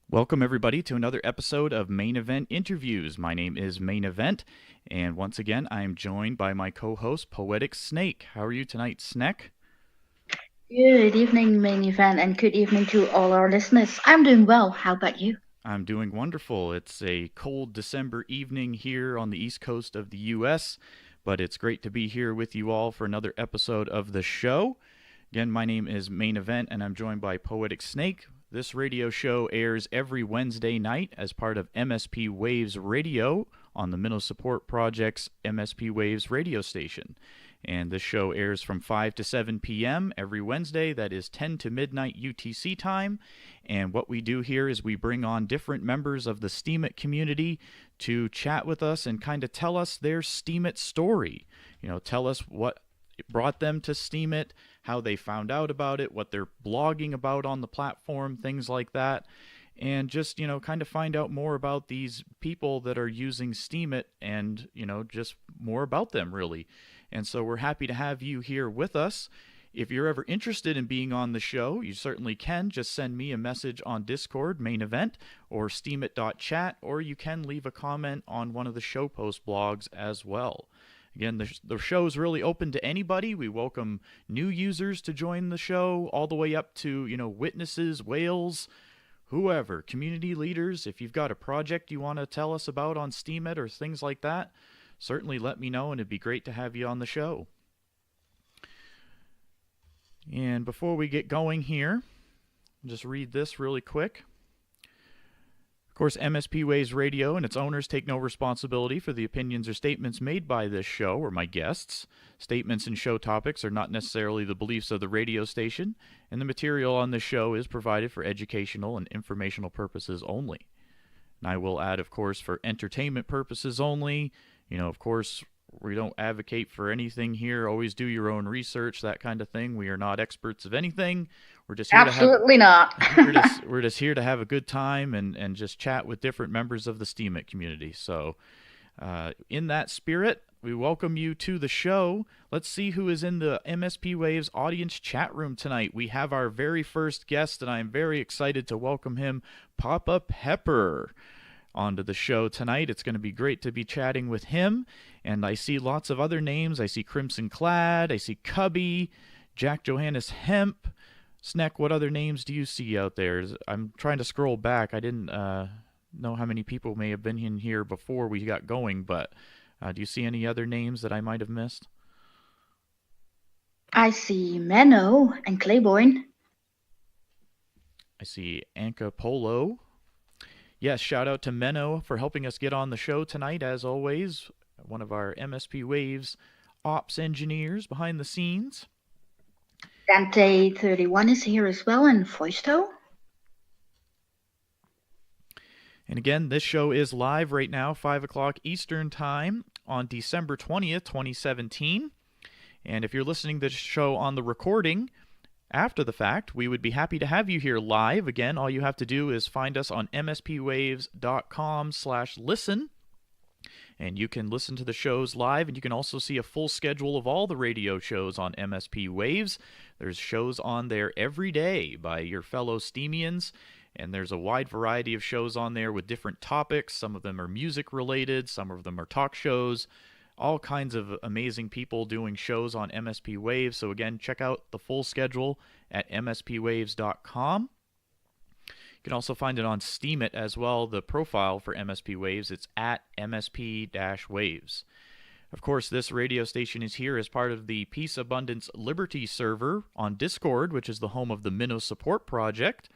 Welcome, everybody, to another episode of Main Event Interviews. My name is Main Event, and once again, I am joined by my co host, Poetic Snake. How are you tonight, Snake? Good evening, main event, and good evening to all our listeners. I'm doing well. How about you? I'm doing wonderful. It's a cold December evening here on the east coast of the U.S., but it's great to be here with you all for another episode of the show. Again, my name is Main Event, and I'm joined by Poetic Snake. This radio show airs every Wednesday night as part of MSP Waves Radio on the Minnow Support Project's MSP Waves radio station. And this show airs from 5 to 7 p.m. every Wednesday. That is 10 to midnight UTC time. And what we do here is we bring on different members of the Steemit community to chat with us and kind of tell us their Steemit story. Tell us what brought them to Steemit, how they found out about it, what they're blogging about on the platform, things like that. And just, kind of find out more about these people that are using Steemit and, just more about them, really. And so we're happy to have you here with us. If you're ever interested in being on the show, you certainly can. Just send me a message on Discord, main event, or steemit.chat, or you can leave a comment on one of the show post blogs as well. Again, the show is really open to anybody. We welcome new users to join the show, all the way up to, witnesses, whales, whoever, community leaders. If you've got a project you want to tell us about on Steemit or things like that, certainly let me know, and it'd be great to have you on the show. And before we get going here, I'll just read this really quick. Of course, MSP Waves Radio and its owners take no responsibility for the opinions or statements made by this show or my guests. Statements and show topics are not necessarily the beliefs of the radio station, and the material on this show is provided for educational and informational purposes only. And I will add, of course, for entertainment purposes only. Of course, we don't advocate for anything here. Always do your own research, that kind of thing. We are not experts of anything. We're just here to have Absolutely not. we're just here to have a good time and just chat with different members of the Steemit community. So, in that spirit, we welcome you to the show. Let's see who is in the MSP Waves audience chat room tonight. We have our very first guest, and I am very excited to welcome him, Papa Pepper, onto the show tonight. It's going to be great to be chatting with him. And I see lots of other names. I see Crimson Clad. I see Cubby, Jack Johannes Hemp. Snack, what other names do you see out there? I'm trying to scroll back. I didn't know how many people may have been in here before we got going, but do you see any other names that I might have missed? I see Menno and Claiborne. I see Anka Polo. Yes, shout out to Menno for helping us get on the show tonight, as always. One of our MSP Waves ops engineers behind the scenes. Dante31 is here as well, and Foisto. And again, this show is live right now, 5 o'clock Eastern Time on December 20th, 2017. And if you're listening to the show on the recording after the fact, we would be happy to have you here live. Again, all you have to do is find us on mspwaves.com/listen. And you can listen to the shows live, and you can also see a full schedule of all the radio shows on MSP Waves. There's shows on there every day by your fellow Steemians, and there's a wide variety of shows on there with different topics. Some of them are music related, some of them are talk shows, all kinds of amazing people doing shows on MSP Waves. So again, check out the full schedule at mspwaves.com. You can also find it on Steemit as well, the profile for MSP Waves. It's at MSP-Waves. Of course, this radio station is here as part of the Peace, Abundance, Liberty server on Discord, which is the home of the Minnow Support Project,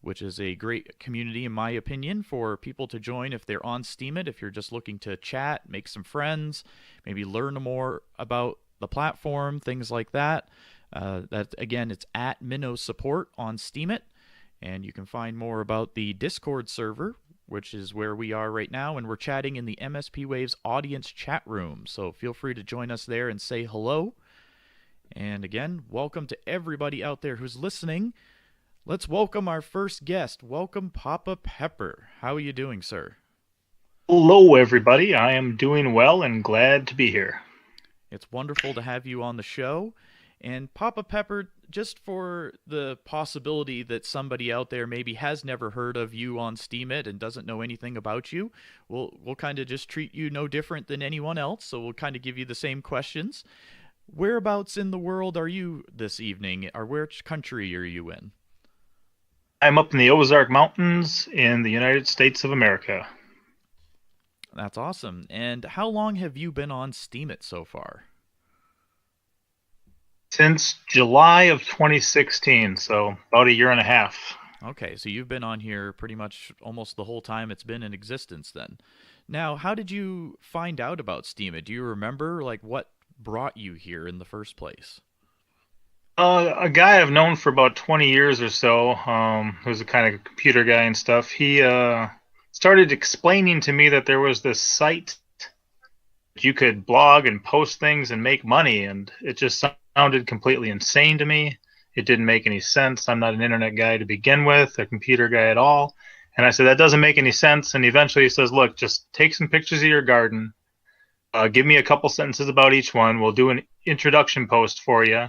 which is a great community, in my opinion, for people to join if they're on Steemit, if you're just looking to chat, make some friends, maybe learn more about the platform, things like that. Again, it's at Minnow Support on Steemit. And you can find more about the Discord server, which is where we are right now, and we're chatting in the MSP Waves audience chat room. So feel free to join us there and say hello. And again, welcome to everybody out there who's listening. Let's welcome our first guest. Welcome, Papa Pepper. How are you doing, sir? Hello, everybody. I am doing well and glad to be here. It's wonderful to have you on the show. And Papa Pepper, just for the possibility that somebody out there maybe has never heard of you on Steemit and doesn't know anything about you, we'll kind of just treat you no different than anyone else. So we'll kind of give you the same questions. Whereabouts in the world are you this evening, or which country are you in? I'm up in the Ozark Mountains in the United States of America. That's awesome. And how long have you been on Steemit so far? Since July of 2016, so about a year and a half. Okay, so you've been on here pretty much almost the whole time it's been in existence then. Now, how did you find out about Steemit? Do you remember like what brought you here in the first place? A guy I've known for about 20 years or so, who's a kind of computer guy and stuff, he started explaining to me that there was this site that you could blog and post things and make money, and it just sounded completely insane to me. It didn't make any sense. I'm not an internet guy to begin with, a computer guy at all. And I said, that doesn't make any sense. And eventually he says, look, just take some pictures of your garden, give me a couple sentences about each one. We'll do an introduction post for you,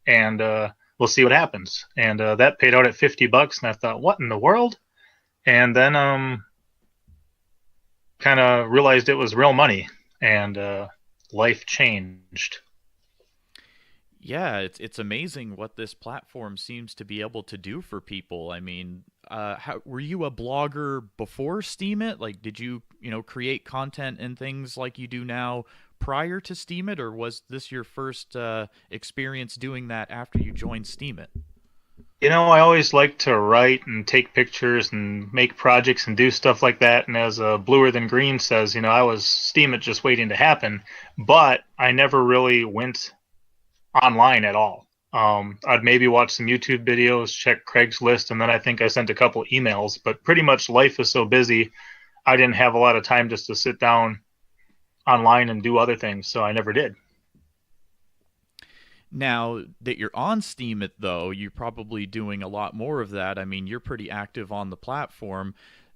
and we'll see what happens. And that paid out at $50, and I thought, what in the world? And then kind of realized it was real money, and life changed. Yeah, it's amazing what this platform seems to be able to do for people. I mean, were you a blogger before Steemit? Like, did you create content and things like you do now prior to Steemit, or was this your first experience doing that after you joined Steemit? I always like to write and take pictures and make projects and do stuff like that. And as Bluer Than Green says, I was Steemit just waiting to happen, but I never really went online at all. I'd maybe watch some YouTube videos, check Craigslist, and then I think I sent a couple emails. But pretty much life is so busy, I didn't have a lot of time just to sit down online and do other things, so I never did. Now that you're on Steemit, though, you're probably doing a lot more of that. I mean, you're pretty active on the platform.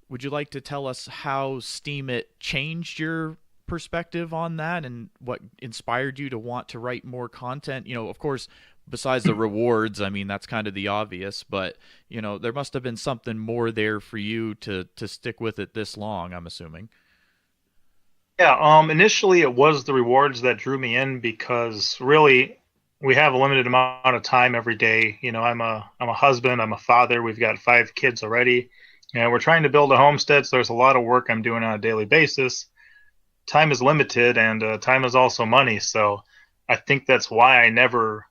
Would you like to tell us how Steemit changed your perspective on that and what inspired you to want to write more content? Of course, besides the rewards, I mean, that's kind of the obvious, but, there must have been something more there for you to stick with it this long, I'm assuming. Yeah, initially it was the rewards that drew me in because really we have a limited amount of time every day. I'm a husband, I'm a father, we've got 5 kids already, and we're trying to build a homestead, so there's a lot of work I'm doing on a daily basis. Time is limited, and time is also money, so I think that's why I never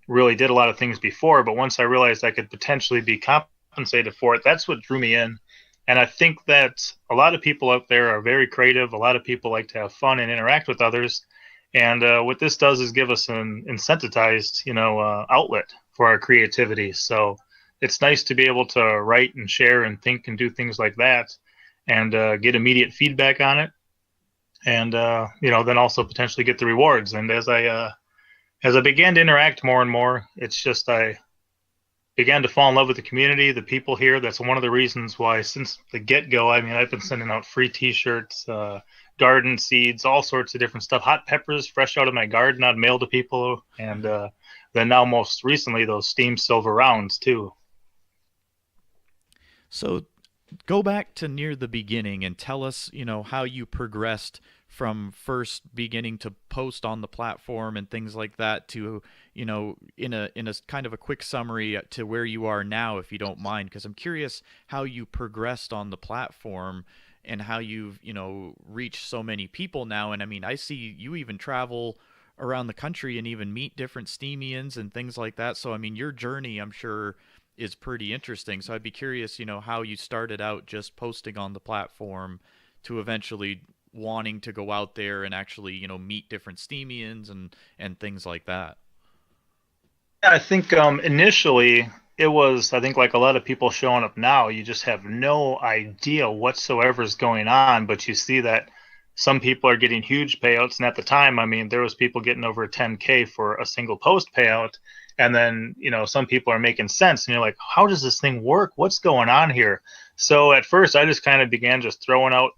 really did a lot of things before, but once I realized I could potentially be compensated for it, that's what drew me in. And I think that a lot of people out there are very creative. A lot of people like to have fun and interact with others. And what this does is give us an incentivized, outlet for our creativity. So it's nice to be able to write and share and think and do things like that, and get immediate feedback on it, and then also potentially get the rewards. And as I began to interact more and more, it's just I began to fall in love with the community, the people here. That's one of the reasons why, since the get-go, I mean, I've been sending out free T-shirts, garden seeds, all sorts of different stuff, hot peppers fresh out of my garden I'd mail to people, and then now most recently those Steem silver rounds too. So go back to near the beginning and tell us, how you progressed from first beginning to post on the platform and things like that to, in a kind of a quick summary to where you are now, if you don't mind, because I'm curious how you progressed on the platform and how you've, reached so many people now. And I mean, I see you even travel around the country and even meet different Steemians and things like that. So, I mean, your journey, I'm sure, is pretty interesting. So I'd be curious, how you started out just posting on the platform to eventually wanting to go out there and actually, meet different Steemians and things like that. Yeah, I think initially it was, I think, like a lot of people showing up now, you just have no idea whatsoever is going on, but you see that some people are getting huge payouts. And at the time, I mean, there was people getting over 10K for a single post payout. And then, some people are making sense. And you're like, how does this thing work? What's going on here? So at first, I just kind of began just throwing out,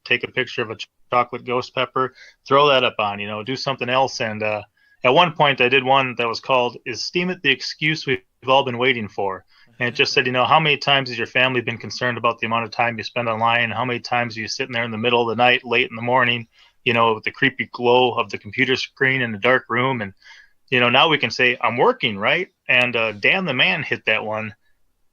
take a picture of a chocolate ghost pepper, throw that up on, do something else, and at one point I did one that was called "Is Steemit the excuse we've all been waiting for?" And it just said, how many times has your family been concerned about the amount of time you spend online? How many times are you sitting there in the middle of the night, late in the morning, with the creepy glow of the computer screen in the dark room? And now we can say, I'm working, right? And Dan the Man hit that one,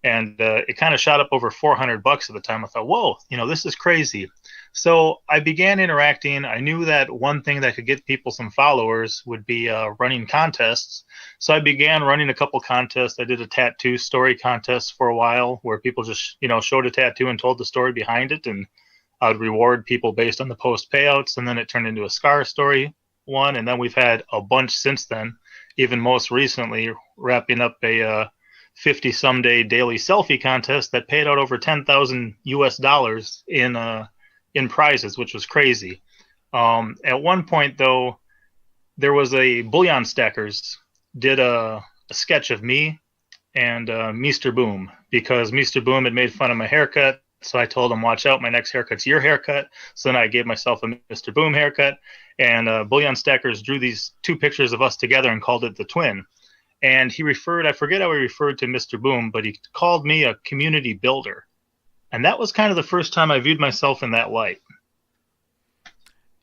and it kind of shot up over $400 at the time. I thought, whoa, this is crazy. So I began interacting. I knew that one thing that could get people some followers would be running contests. So I began running a couple contests. I did a tattoo story contest for a while where people just, showed a tattoo and told the story behind it. And I would reward people based on the post payouts. And then it turned into a scar story one. And then we've had a bunch since then, even most recently wrapping up a 50 some day daily selfie contest that paid out over 10,000 US dollars in prizes, which was crazy. At one point, though, there was a Bullion Stackers did a sketch of me and Mr. Boom, because Mr. Boom had made fun of my haircut. So I told him, watch out, my next haircut's your haircut. So then I gave myself a Mr. Boom haircut. And Bullion Stackers drew these two pictures of us together and called it the twin. And he referred, I forget how he referred to Mr. Boom, but he called me a community builder. And that was kind of the first time I viewed myself in that light.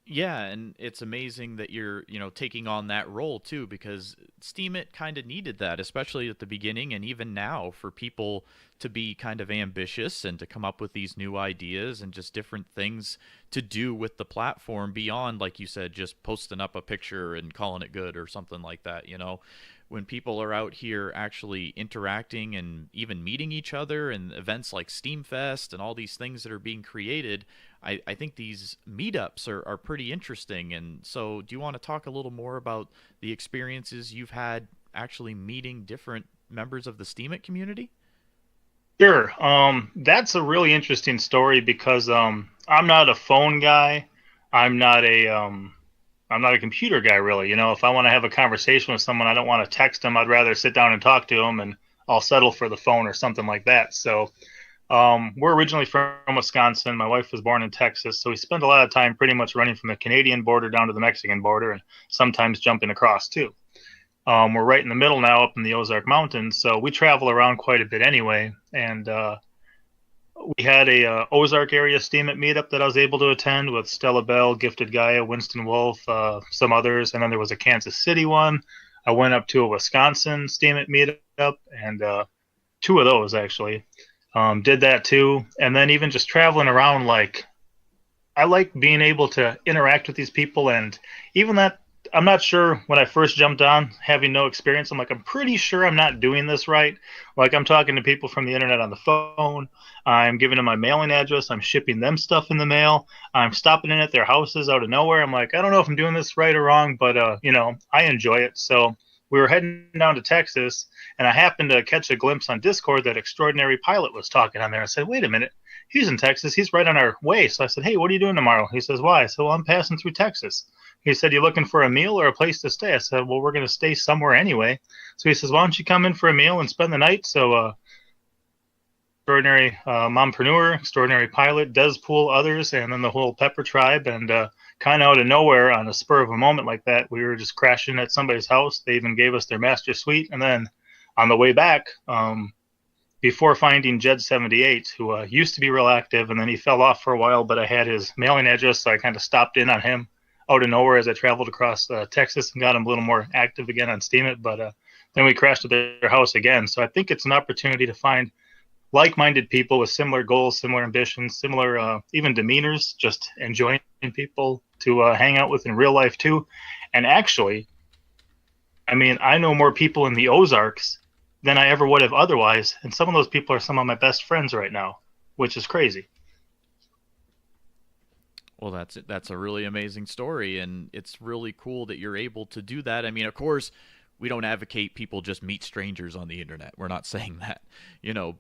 Yeah, and it's amazing that you're, taking on that role too, because Steemit kind of needed that, especially at the beginning and even now, for people to be kind of ambitious and to come up with these new ideas and just different things to do with the platform beyond, like you said, just posting up a picture and calling it good or something like that. When people are out here actually interacting and even meeting each other, and events like Steam Fest and all these things that are being created, I think these meetups are pretty interesting. And so do you want to talk a little more about the experiences you've had actually meeting different members of the Steemit community? Sure. That's a really interesting story because I'm not a phone guy. I'm not a I'm not a computer guy, really. If I want to have a conversation with someone, I don't want to text them. I'd rather sit down and talk to them, and I'll settle for the phone or something like that. So we're originally from Wisconsin. My wife was born in Texas, so we spend a lot of time pretty much running from the Canadian border down to the Mexican border, and sometimes jumping across too. We're right in the middle now, up in the Ozark Mountains, so we travel around quite a bit anyway. And we had a Ozark area Steemit meetup that I was able to attend with Stella Bell, Gifted Gaia, Winston Wolf, some others, and then there was a Kansas City one. I went up to a Wisconsin Steemit meetup, and two of those actually. Did that too, and then even just traveling around, I like being able to interact with these people, and even that, I'm not sure when I first jumped on, having no experience, I'm pretty sure I'm not doing this right. I'm talking to people from the internet on the phone. I'm giving them my mailing address. I'm shipping them stuff in the mail. I'm stopping in at their houses out of nowhere. I'm like, I don't know if I'm doing this right or wrong, but, I enjoy it. So we were heading down to Texas, and I happened to catch a glimpse on Discord that Extraordinary Pilot was talking on there. I said, wait a minute. He's in Texas. He's right on our way. So I said, hey, what are you doing tomorrow? He says, why? I said, well, I'm passing through Texas. He said, you looking for a meal or a place to stay? I said, well, we're going to stay somewhere anyway. So he says, why don't you come in for a meal and spend the night? So Extraordinary Mompreneur, Extraordinary Pilot, Despool, others, and then the whole Pepper Tribe. And kind of out of nowhere, on a spur of a moment like that, we were just crashing at somebody's house. They even gave us their master suite. And then on the way back, before finding Jed78, who used to be real active, and then he fell off for a while, but I had his mailing address, so I kind of stopped in on him out of nowhere as I traveled across Texas and got him a little more active again on Steemit. But then we crashed at their house again. So I think it's an opportunity to find like-minded people with similar goals, similar ambitions, similar even demeanors, just enjoying people to hang out with in real life too. And actually, I know more people in the Ozarks than I ever would have otherwise. And some of those people are some of my best friends right now, which is crazy. Well, that's a really amazing story, and it's really cool that you're able to do that. Of course, we don't advocate people just meet strangers on the internet. We're not saying that,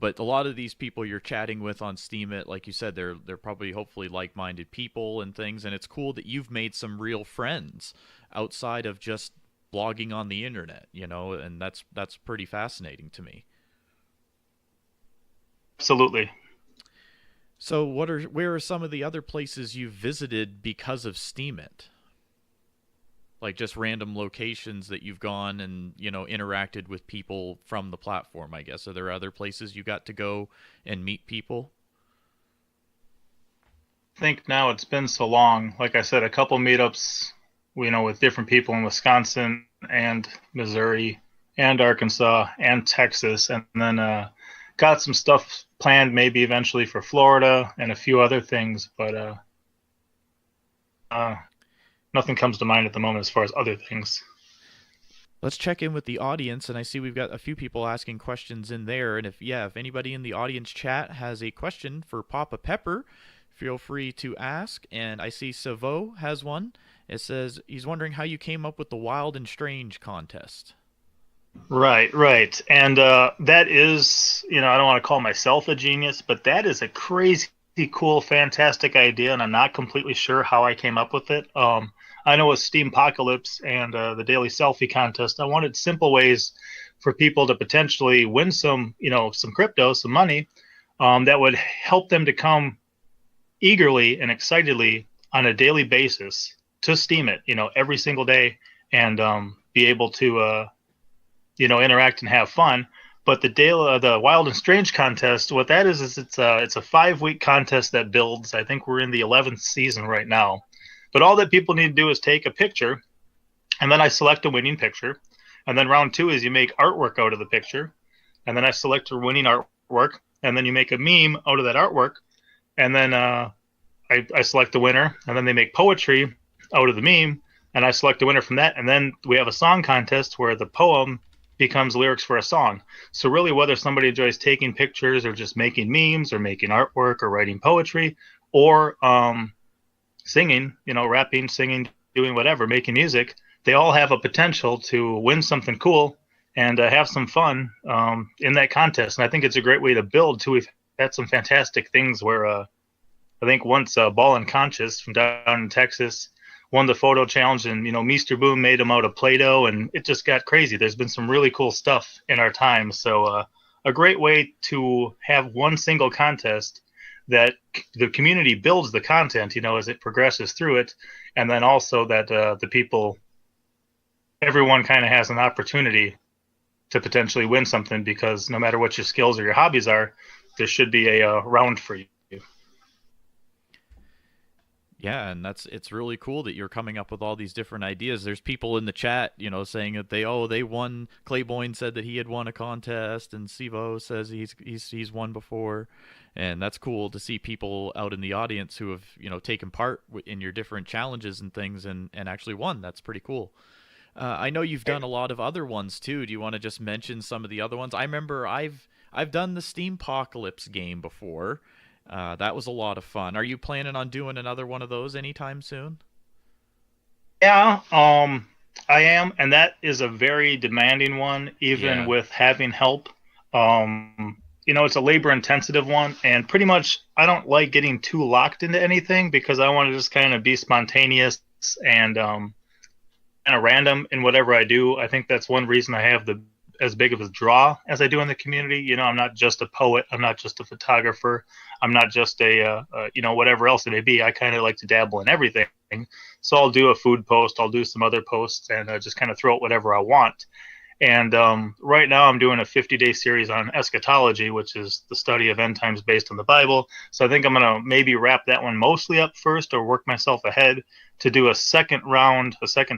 but a lot of these people you're chatting with on Steemit, like you said, they're probably hopefully like-minded people and things, and it's cool that you've made some real friends outside of just blogging on the internet, and that's pretty fascinating to me. Absolutely. So where are some of the other places you've visited because of Steemit? like just random locations that you've gone and interacted with people from the platform, I guess. Are there other places you got to go and meet people? I think now it's been so long. Like I said, a couple meetups, with different people in Wisconsin and Missouri and Arkansas and Texas, and then got some stuff planned maybe eventually for Florida and a few other things, but uh, nothing comes to mind at the moment as far as other things. Let's check in with the audience, and I see we've got a few people asking questions in there. And if anybody in the audience chat has a question for Papa Pepper, feel free to ask. And I see Savo has one. It says he's wondering how you came up with the Wild and Strange contest. Right, right. And that is, I don't want to call myself a genius, but that is a crazy cool, fantastic idea, and I'm not completely sure how I came up with it. I know with Steem Apocalypse and the daily selfie contest, I wanted simple ways for people to potentially win some crypto, some money, that would help them to come eagerly and excitedly on a daily basis to Steemit, every single day, and be able to interact and have fun. But the Wild and Strange contest, what that is it's a 5-week contest that builds. I think we're in the 11th season right now. But all that people need to do is take a picture, and then I select a winning picture. And then round 2 is you make artwork out of the picture, and then I select a winning artwork, and then you make a meme out of that artwork, and then I select the winner, and then they make poetry out of the meme, and I select the winner from that, and then we have a song contest where the poem becomes lyrics for a song. So really, whether somebody enjoys taking pictures or just making memes or making artwork or writing poetry or singing, rapping, singing, doing whatever, making music, they all have a potential to win something cool and have some fun in that contest. And I think it's a great way to build too. We've had some fantastic things where I think once Ball and Conscious from down in Texas won the photo challenge, and Mr. Boom made them out of Play-Doh, and it just got crazy. There's been some really cool stuff in our time. So a great way to have one single contest that the community builds the content, as it progresses through it, and then also that the people, everyone kind of has an opportunity to potentially win something, because no matter what your skills or your hobbies are, there should be a round for you. Yeah, and it's really cool that you're coming up with all these different ideas. There's people in the chat, saying that they won. Clayboyne said that he had won a contest, and Sivo says he's won before, and that's cool to see people out in the audience who have taken part in your different challenges and things and actually won. That's pretty cool. I know you've done a lot of other ones too. Do you want to just mention some of the other ones? I remember I've done the Steam Apocalypse game before. That was a lot of fun. Are you planning on doing another one of those anytime soon? Yeah, I am, and that is a very demanding one, even with having help. It's a labor-intensive one, and pretty much I don't like getting too locked into anything, because I want to just kind of be spontaneous and kind of random in whatever I do. I think that's one reason I have as big of a draw as I do in the community. I'm not just a poet. I'm not just a photographer. I'm not just a whatever else it may be. I kind of like to dabble in everything. So I'll do a food post. I'll do some other posts and just kind of throw out whatever I want. And right now I'm doing a 50-day series on eschatology, which is the study of end times based on the Bible. So I think I'm going to maybe wrap that one mostly up first, or work myself ahead to do a second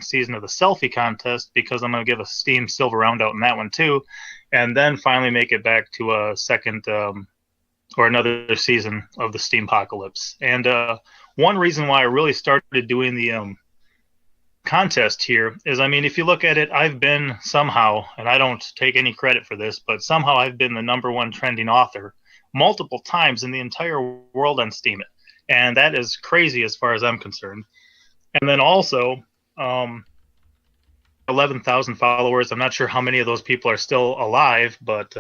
season of the selfie contest, because I'm going to give a Steem silver round out in that one too. And then finally make it back to a second or another season of the Steem Apocalypse. And one reason why I really started doing the contest here is, if you look at it, I've been somehow, and I don't take any credit for this, but somehow I've been the #1 trending author multiple times in the entire world on Steemit. And that is crazy as far as I'm concerned. And then also 11,000 followers. I'm not sure how many of those people are still alive, but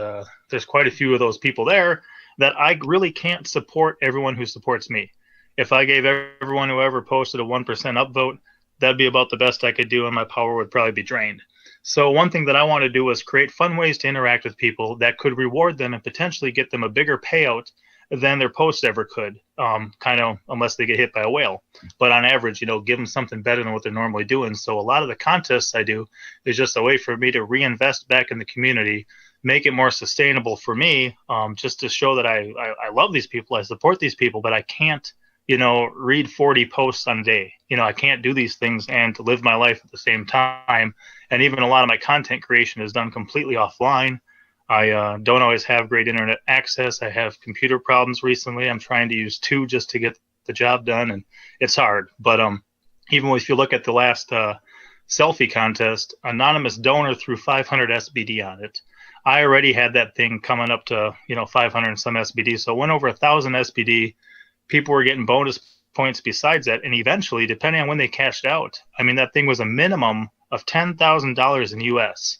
there's quite a few of those people there that I really can't support everyone who supports me. If I gave everyone who ever posted a 1% upvote, that'd be about the best I could do, and my power would probably be drained. So one thing that I want to do is create fun ways to interact with people that could reward them and potentially get them a bigger payout than their post ever could, kind of unless they get hit by a whale. But on average, give them something better than what they're normally doing. So a lot of the contests I do is just a way for me to reinvest back in the community, make it more sustainable for me, just to show that I love these people, I support these people, but I can't, read 40 posts on a day. I can't do these things and to live my life at the same time. And even a lot of my content creation is done completely offline. I don't always have great internet access. I have computer problems recently. I'm trying to use 2 just to get the job done, and it's hard. But even if you look at the last selfie contest, anonymous donor threw 500 SBD on it. I already had that thing coming up to 500 and some SBD, so it went over 1,000 SBD. People were getting bonus points besides that, and eventually, depending on when they cashed out, I mean, that thing was a minimum of $10,000 in US.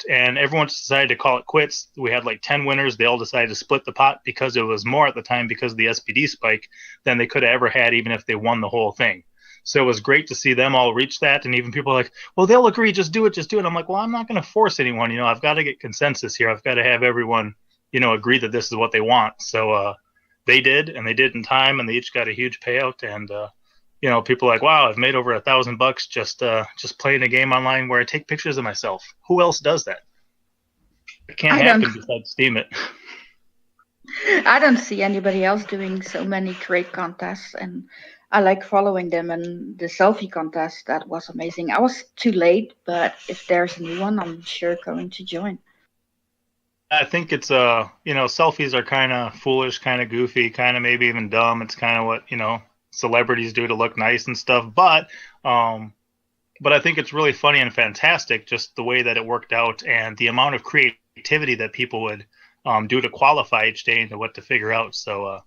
And everyone decided to call it quits. We had like 10 winners. They all decided to split the pot because it was more at the time because of the SPD spike than they could have ever had, even if they won the whole thing. So it was great to see them all reach that. And even people are like, well, they'll agree, just do it, just do it. I'm like, well, I'm not going to force anyone. I've got to get consensus here. I've got to have everyone, agree that this is what they want. So they did, and they did in time, and they each got a huge payout. And people are like, wow, I've made over $1,000 just playing a game online where I take pictures of myself. Who else does that? It can't happen besides Steemit. I don't see anybody else doing so many great contests, and I like following them. And the selfie contest, that was amazing. I was too late, but if there's a new one, I'm sure going to join. I think it's selfies are kind of foolish, kind of goofy, kind of maybe even dumb. It's kind of what celebrities do to look nice and stuff, but I think it's really funny and fantastic just the way that it worked out and the amount of creativity that people would do to qualify each day and what to figure out. So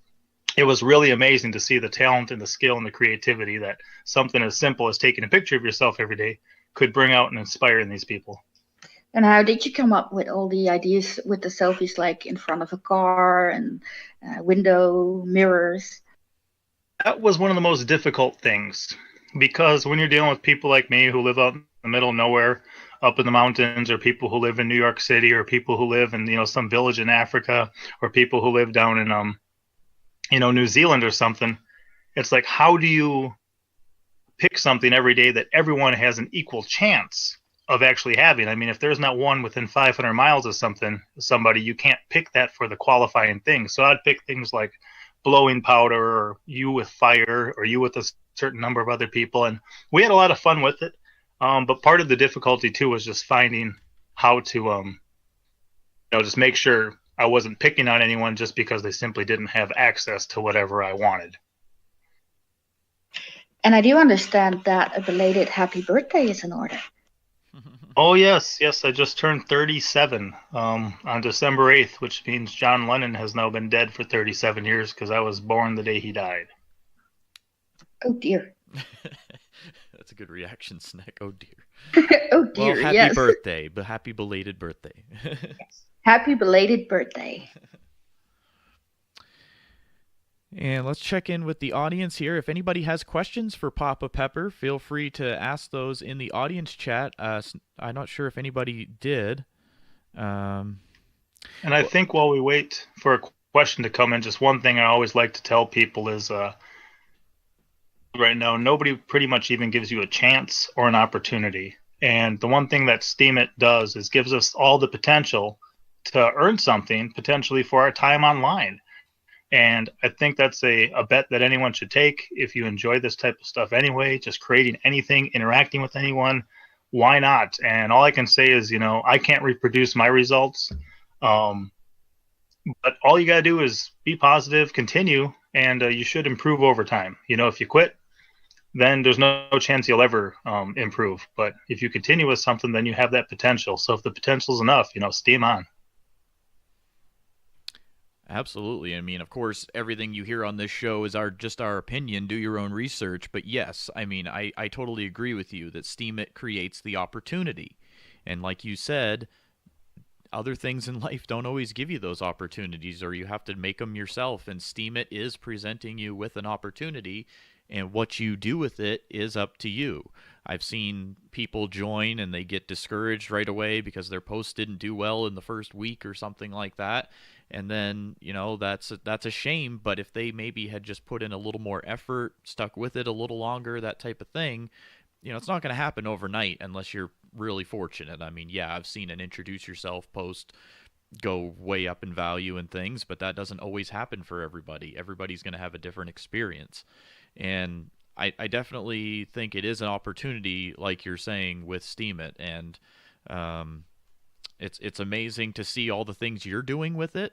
it was really amazing to see the talent and the skill and the creativity that something as simple as taking a picture of yourself every day could bring out and inspire in these people. And how did you come up with all the ideas with the selfies, like in front of a car and window mirrors? That was one of the most difficult things, because when you're dealing with people like me who live out in the middle of nowhere, up in the mountains, or people who live in New York City, or people who live in some village in Africa, or people who live down in New Zealand or something, it's like, how do you pick something every day that everyone has an equal chance of actually having? I mean, if there's not one within 500 miles of somebody, you can't pick that for the qualifying thing. So I'd pick things like blowing powder, or you with fire, or you with a certain number of other people, and we had a lot of fun with it. But part of the difficulty too was just finding how to just make sure I wasn't picking on anyone just because they simply didn't have access to whatever I wanted. And I do understand that a belated happy birthday is in order. Oh, yes. I just turned 37 on December 8th, which means John Lennon has now been dead for 37 years because I was born the day he died. Oh, dear. That's a good reaction, Snack. Oh, dear. Oh, dear, well, happy yes. birthday, but happy belated birthday. Yes. Happy belated birthday. And let's check in with the audience here. If anybody has questions for Papa Pepper, feel free to ask those in the audience chat. I'm not sure if anybody did. And I think while we wait for a question to come in, just one thing I always like to tell people is right now, nobody pretty much even gives you a chance or an opportunity. And the one thing that Steemit does is gives us all the potential to earn something potentially for our time online. And I think that's a bet that anyone should take if you enjoy this type of stuff anyway, just creating anything, interacting with anyone, why not? And all I can say is, I can't reproduce my results, but all you got to do is be positive, continue, and you should improve over time. If you quit, then there's no chance you'll ever improve. But if you continue with something, then you have that potential. So if the potential's enough, steam on. Absolutely. I mean, of course, everything you hear on this show is just our opinion. Do your own research. But yes, I mean, I totally agree with you that Steemit creates the opportunity. And like you said, other things in life don't always give you those opportunities, or you have to make them yourself. And Steemit is presenting you with an opportunity, and what you do with it is up to you. I've seen people join and they get discouraged right away because their post didn't do well in the first week or something like that. And then, that's a shame, but if they maybe had just put in a little more effort, stuck with it a little longer, that type of thing, it's not going to happen overnight unless you're really fortunate. I mean, yeah, I've seen an introduce yourself post go way up in value and things, but that doesn't always happen for everybody. Everybody's going to have a different experience. And I definitely think it is an opportunity, like you're saying, with Steemit. And um, it's amazing to see all the things you're doing with it.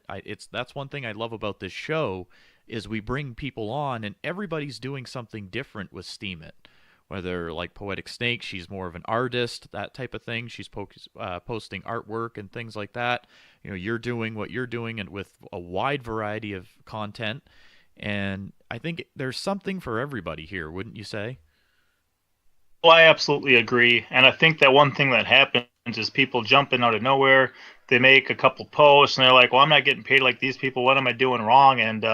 That's one thing I love about this show is we bring people on and everybody's doing something different with Steemit. Whether like Poetic Snake, she's more of an artist, that type of thing. She's posting artwork and things like that. You're doing what you're doing and with a wide variety of content. And I think there's something for everybody here, wouldn't you say? Well, I absolutely agree. And I think that one thing that happens is people jump in out of nowhere. They make a couple posts and they're like, well, I'm not getting paid like these people. What am I doing wrong? And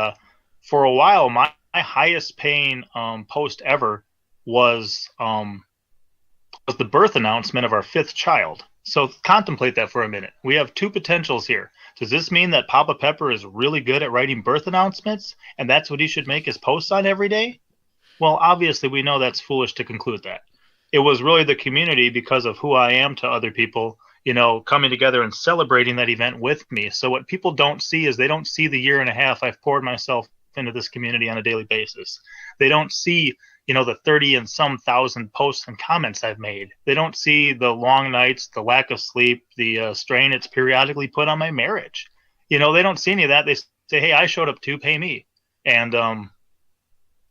for a while, my highest paying post ever was the birth announcement of our 5th child. So contemplate that for a minute. We have 2 potentials here. Does this mean that Papa Pepper is really good at writing birth announcements and that's what he should make his posts on every day? Well, obviously we know that's foolish to conclude that. It was really the community, because of who I am to other people, coming together and celebrating that event with me. So what people don't see is they don't see the year and a half I've poured myself into this community on a daily basis. They don't see the 30 and some thousand posts and comments I've made. They don't see the long nights, the lack of sleep, the strain it's periodically put on my marriage. They don't see any of that. They say, hey, I showed up too, pay me. And,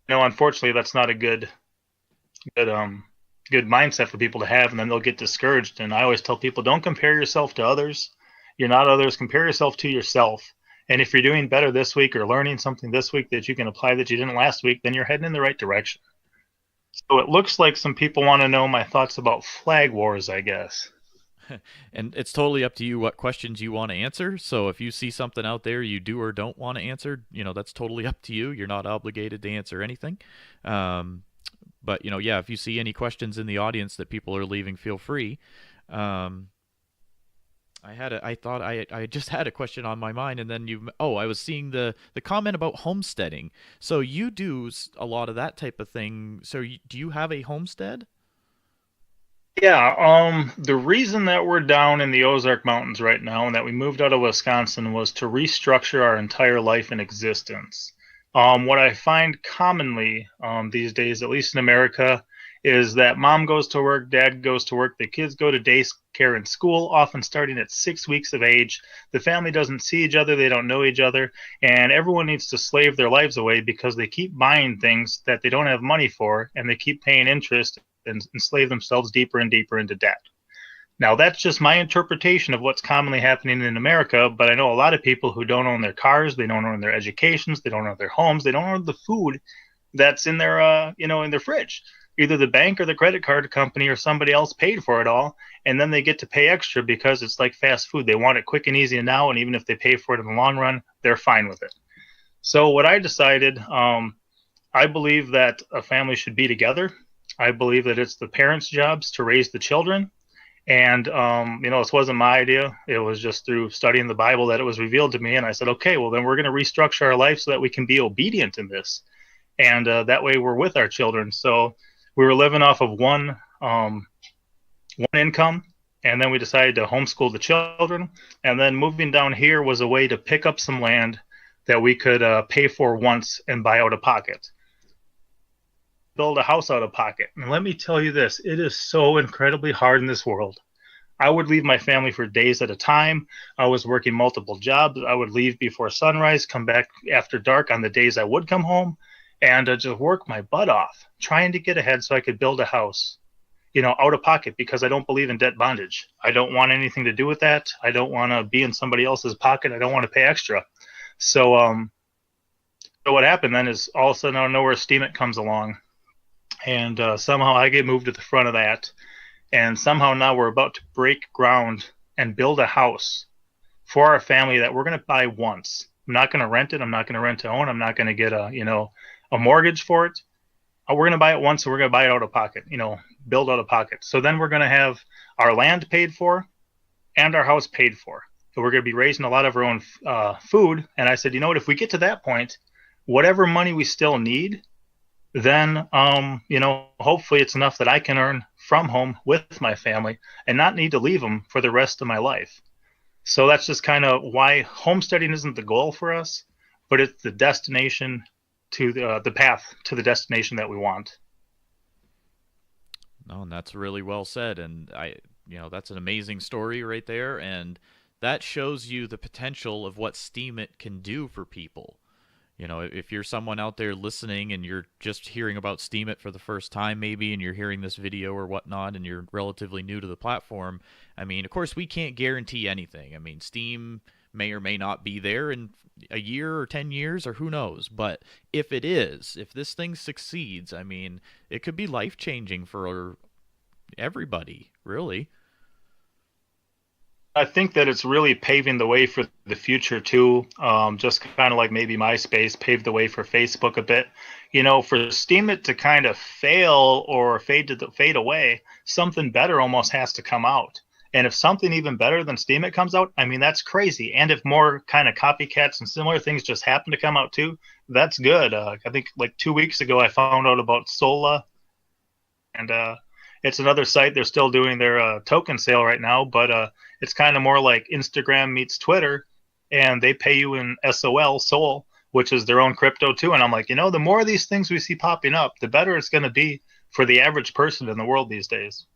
unfortunately, that's not a good mindset for people to have, and then they'll get discouraged. And I always tell people, don't compare yourself to others. You're not others. Compare yourself to yourself. And if you're doing better this week or learning something this week that you can apply that you didn't last week, then you're heading in the right direction. So it looks like some people want to know my thoughts about flag wars, I guess. And it's totally up to you what questions you want to answer. So if you see something out there you do or don't want to answer, that's totally up to you. You're not obligated to answer anything. But, yeah, if you see any questions in the audience that people are leaving, feel free. I just had a question on my mind, and then I was seeing the comment about homesteading. So you do a lot of that type of thing. So do you have a homestead? Yeah, the reason that we're down in the Ozark Mountains right now and that we moved out of Wisconsin was to restructure our entire life and existence. What I find commonly these days, at least in America, is that mom goes to work, dad goes to work, the kids go to daycare and school, often starting at 6 weeks of age. The family doesn't see each other, they don't know each other, and everyone needs to slave their lives away because they keep buying things that they don't have money for, and they keep paying interest and enslave themselves deeper and deeper into debt. Now, that's just my interpretation of what's commonly happening in America, but I know a lot of people who don't own their cars, they don't own their educations, they don't own their homes, they don't own the food that's in their, in their fridge. Either the bank or the credit card company or somebody else paid for it all, and then they get to pay extra because it's like fast food. They want it quick and easy now, and even if they pay for it in the long run, they're fine with it. So what I decided, I believe that a family should be together. I believe that it's the parents' jobs to raise the children. And, this wasn't my idea. It was just through studying the Bible that it was revealed to me. And I said, okay, well, then we're going to restructure our life so that we can be obedient in this. And that way we're with our children. So we were living off of one income. And then we decided to homeschool the children. And then moving down here was a way to pick up some land that we could pay for once and buy out of pocket. Build a house out of pocket. And let me tell you this, it is so incredibly hard in this world. I would leave my family for days at a time. I was working multiple jobs. I would leave before sunrise, come back after dark on the days I would come home, and just work my butt off trying to get ahead so I could build a house, out of pocket, because I don't believe in debt bondage. I don't want anything to do with that. I don't want to be in somebody else's pocket. I don't want to pay extra. So what happened then is all of a sudden out of nowhere, Steemit comes along. And somehow I get moved to the front of that. And somehow now we're about to break ground and build a house for our family that we're going to buy once. I'm not going to rent it. I'm not going to rent to own. I'm not going to get a mortgage for it. We're going to buy it once, and we're going to buy it out of pocket, build out of pocket. So then we're going to have our land paid for and our house paid for. we're going to be raising a lot of our own food. And I said, you know what, if we get to that point, whatever money we still need, then hopefully it's enough that I can earn from home with my family and not need to leave them for the rest of my life. So that's just kind of why homesteading isn't the goal for us, but it's the destination to the path to the destination that we want. No, and that's really well said. And that's an amazing story right there. And that shows you the potential of what Steemit can do for people. If you're someone out there listening and you're just hearing about Steemit for the first time, maybe, and you're hearing this video or whatnot, and you're relatively new to the platform, I mean, of course, we can't guarantee anything. I mean, Steem may or may not be there in a year or 10 years, or who knows. But if it is, if this thing succeeds, I mean, it could be life-changing for everybody, really. I think that it's really paving the way for the future too. Just kind of like maybe MySpace paved the way for Facebook a bit. For Steemit to kind of fail or fade away, something better almost has to come out. And if something even better than Steemit comes out, I mean, that's crazy. And if more kind of copycats and similar things just happen to come out too, that's good. I think like 2 weeks ago, I found out about Sola, and it's another site. They're still doing their token sale right now, but it's kind of more like Instagram meets Twitter, and they pay you in Sol, which is their own crypto too. And I'm like, the more of these things we see popping up, the better it's going to be for the average person in the world these days.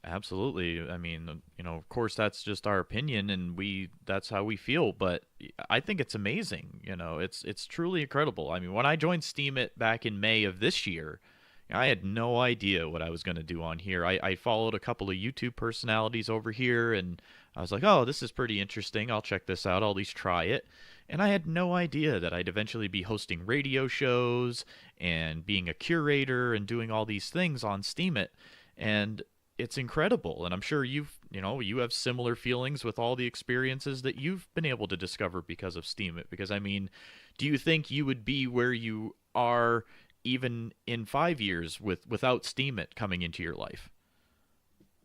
Absolutely. I mean, of course, that's just our opinion, and that's how we feel. But I think it's amazing. It's truly incredible. I mean, when I joined Steemit back in May of this year, I had no idea what I was going to do on here. I followed a couple of YouTube personalities over here, and I was like, oh, this is pretty interesting. I'll check this out. I'll at least try it. And I had no idea that I'd eventually be hosting radio shows and being a curator and doing all these things on Steemit. And it's incredible. And I'm sure you have similar feelings with all the experiences that you've been able to discover because of Steemit. Because, I mean, do you think you would be where you are even in 5 years without Steemit coming into your life?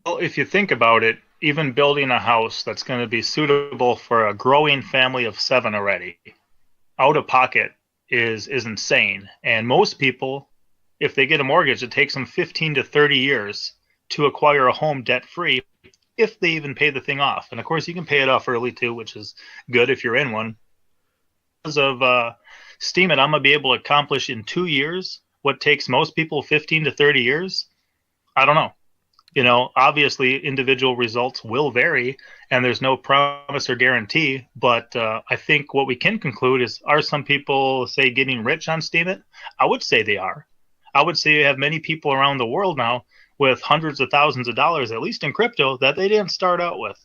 Well, if you think about it, even building a house that's going to be suitable for a growing family of 7 already, out of pocket is insane. And most people, if they get a mortgage, it takes them 15 to 30 years to acquire a home debt-free, if they even pay the thing off. And of course, you can pay it off early too, which is good if you're in one. Because of Steemit, I'm going to be able to accomplish in 2 years what takes most people 15 to 30 years. I don't know. Obviously, individual results will vary, and there's no promise or guarantee. But I think what we can conclude is, are some people, say, getting rich on Steemit? I would say they are. I would say you have many people around the world now with hundreds of thousands of dollars, at least in crypto, that they didn't start out with.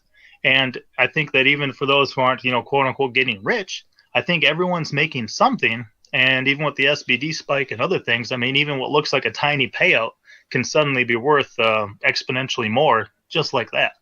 And I think that even for those who aren't, quote unquote, getting rich, I think everyone's making something. And even with the SBD spike and other things, I mean, even what looks like a tiny payout can suddenly be worth exponentially more, just like that.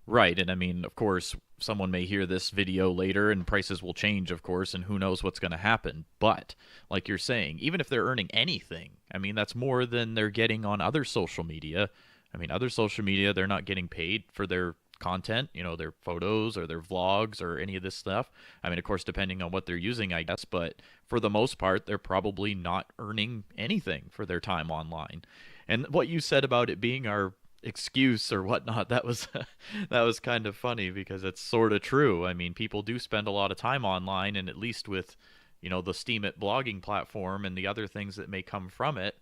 Right. And I mean, of course, someone may hear this video later and prices will change, of course, and who knows what's going to happen. But like you're saying, even if they're earning anything, I mean, that's more than they're getting on other social media. I mean, other social media, they're not getting paid for their content, their photos or their vlogs or any of this stuff. I mean, of course, depending on what they're using, I guess, but for the most part, they're probably not earning anything for their time online. And what you said about it being our excuse or whatnot, that was that was kind of funny, because it's sort of true. I mean, people do spend a lot of time online, and at least with the Steemit blogging platform and the other things that may come from it,